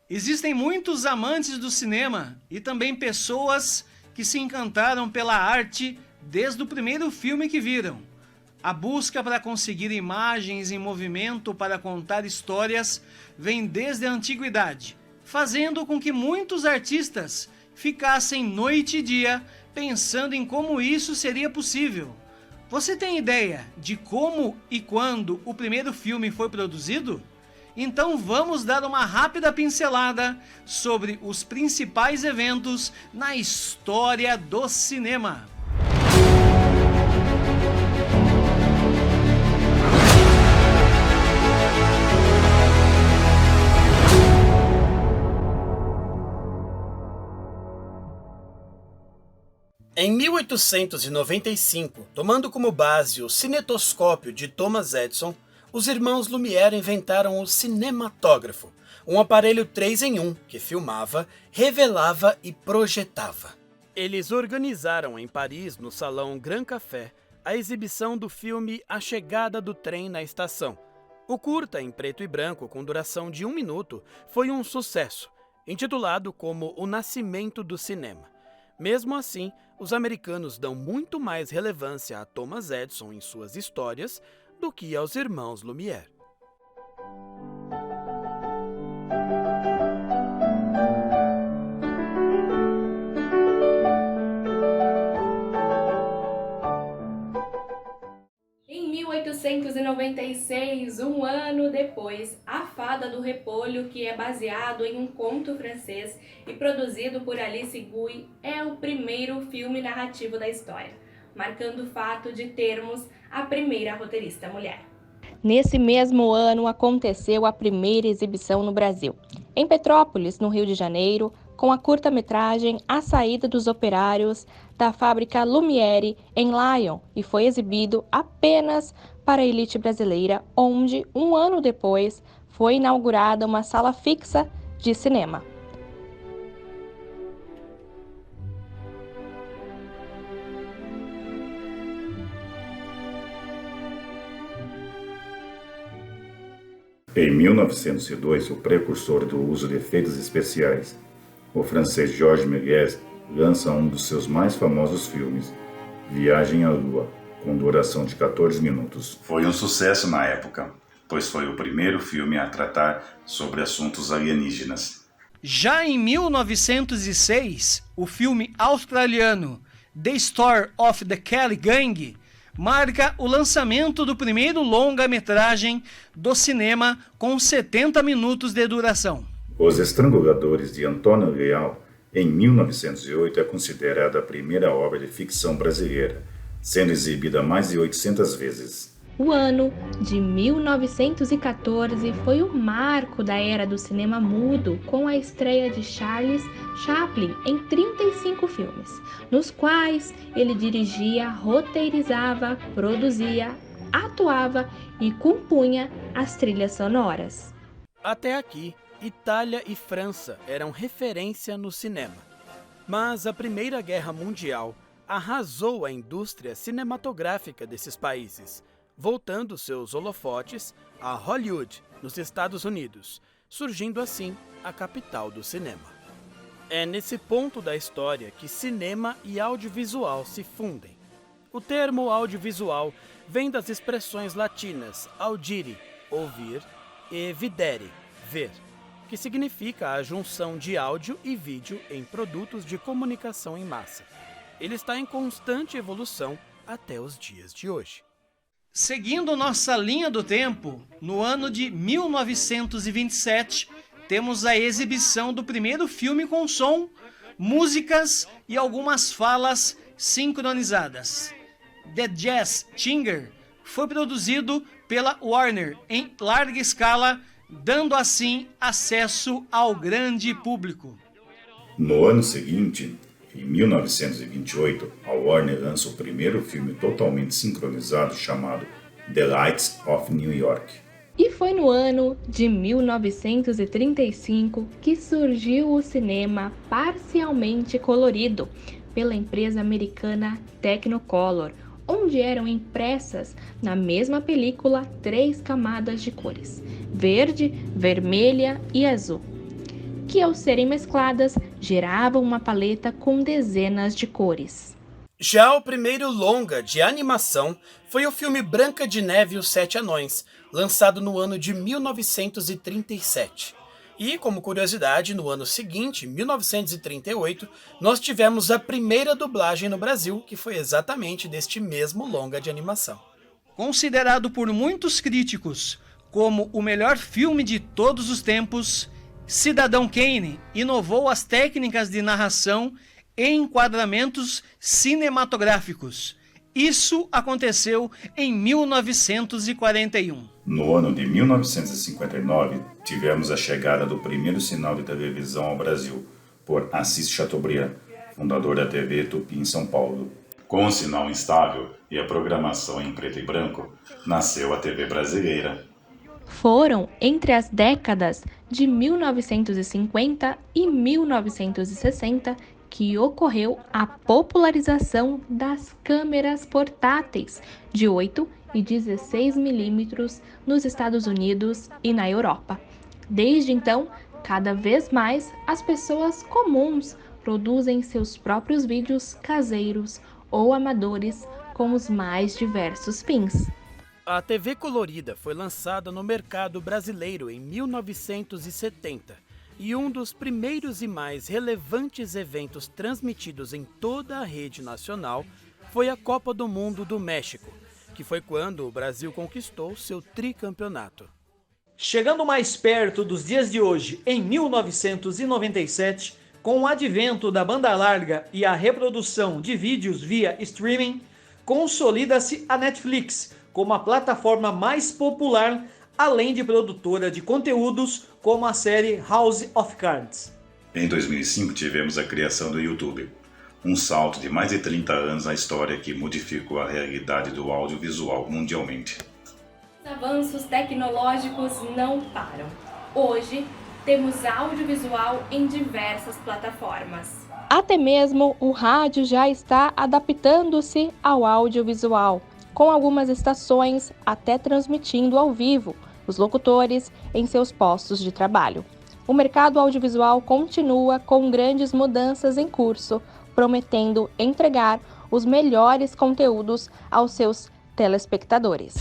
Existem muitos amantes do cinema e também pessoas que se encantaram pela arte desde o primeiro filme que viram. A busca para conseguir imagens em movimento para contar histórias vem desde a antiguidade, fazendo com que muitos artistas ficassem noite e dia pensando em como isso seria possível. Você tem ideia de como e quando o primeiro filme foi produzido? Então vamos dar uma rápida pincelada sobre os principais eventos na história do cinema. Em 1895, tomando como base o cinetoscópio de Thomas Edison, os irmãos Lumière inventaram o cinematógrafo, um aparelho 3 em 1 que filmava, revelava e projetava. Eles organizaram em Paris, no Salão Grand Café, a exibição do filme A Chegada do Trem na Estação. O curta, em preto e branco, com duração de 1 minuto, foi um sucesso, intitulado como O Nascimento do Cinema. Mesmo assim, os americanos dão muito mais relevância a Thomas Edison em suas histórias do que aos irmãos Lumière. Em 1896, um ano depois, A Fada do Repolho, que é baseado em um conto francês e produzido por Alice Guy, é o primeiro filme narrativo da história, marcando o fato de termos a primeira roteirista mulher. Nesse mesmo ano aconteceu a primeira exibição no Brasil, em Petrópolis, no Rio de Janeiro, com a curta-metragem A Saída dos Operários da fábrica Lumière em Lyon, e foi exibido apenas para a elite brasileira, onde, um ano depois, foi inaugurada uma sala fixa de cinema. Em 1902, o precursor do uso de efeitos especiais, o francês Georges Méliès lança um dos seus mais famosos filmes, Viagem à Lua, com duração de 14 minutos. Foi um sucesso na época, pois foi o primeiro filme a tratar sobre assuntos alienígenas. Já em 1906, o filme australiano The Story of the Kelly Gang marca o lançamento do primeiro longa-metragem do cinema com 70 minutos de duração. Os Estranguladores de Antônio Leal, em 1908, é considerada a primeira obra de ficção brasileira, sendo exibida mais de 800 vezes. O ano de 1914 foi o marco da era do cinema mudo, com a estreia de Charles Chaplin em 35 filmes, nos quais ele dirigia, roteirizava, produzia, atuava e compunha as trilhas sonoras. Até aqui, Itália e França eram referência no cinema. Mas a Primeira Guerra Mundial arrasou a indústria cinematográfica desses países, voltando seus holofotes a Hollywood, nos Estados Unidos, surgindo assim a capital do cinema. É nesse ponto da história que cinema e audiovisual se fundem. O termo audiovisual vem das expressões latinas audire, ouvir, e videre, ver, que significa a junção de áudio e vídeo em produtos de comunicação em massa. Ele está em constante evolução até os dias de hoje. Seguindo nossa linha do tempo, no ano de 1927, temos a exibição do primeiro filme com som, músicas e algumas falas sincronizadas. The Jazz Singer foi produzido pela Warner em larga escala, dando assim acesso ao grande público. No ano seguinte, em 1928, a Warner lança o primeiro filme totalmente sincronizado chamado The Lights of New York. E foi no ano de 1935 que surgiu o cinema parcialmente colorido pela empresa americana Technicolor, onde eram impressas na mesma película 3 camadas de cores: verde, vermelha e azul. que ao serem mescladas geravam uma paleta com dezenas de cores. Já o primeiro longa de animação foi o filme Branca de Neve e os Sete Anões, lançado no ano de 1937. E, como curiosidade, no ano seguinte, 1938, nós tivemos a primeira dublagem no Brasil, que foi exatamente deste mesmo longa de animação. Considerado por muitos críticos como o melhor filme de todos os tempos, Cidadão Kane inovou as técnicas de narração e enquadramentos cinematográficos. Isso aconteceu em 1941. No ano de 1959, tivemos a chegada do primeiro sinal de televisão ao Brasil, por Assis Chateaubriand, fundador da TV Tupi em São Paulo. Com o sinal instável e a programação em preto e branco, nasceu a TV brasileira. Foram entre as décadas de 1950 e 1960 que ocorreu a popularização das câmeras portáteis de 8 e 16 milímetros nos Estados Unidos e na Europa. Desde então, cada vez mais as pessoas comuns produzem seus próprios vídeos caseiros ou amadores com os mais diversos fins. A TV colorida foi lançada no mercado brasileiro em 1970 e um dos primeiros e mais relevantes eventos transmitidos em toda a rede nacional foi a Copa do Mundo do México, que foi quando o Brasil conquistou seu tricampeonato. Chegando mais perto dos dias de hoje, em 1997, com o advento da banda larga e a reprodução de vídeos via streaming, consolida-se a Netflix como a plataforma mais popular, além de produtora de conteúdos como a série House of Cards. Em 2005 tivemos a criação do YouTube, um salto de mais de 30 anos na história que modificou a realidade do audiovisual mundialmente. Os avanços tecnológicos não param. Hoje, temos audiovisual em diversas plataformas. Até mesmo o rádio já está adaptando-se ao audiovisual, com algumas estações até transmitindo ao vivo os locutores em seus postos de trabalho. O mercado audiovisual continua com grandes mudanças em curso, prometendo entregar os melhores conteúdos aos seus telespectadores.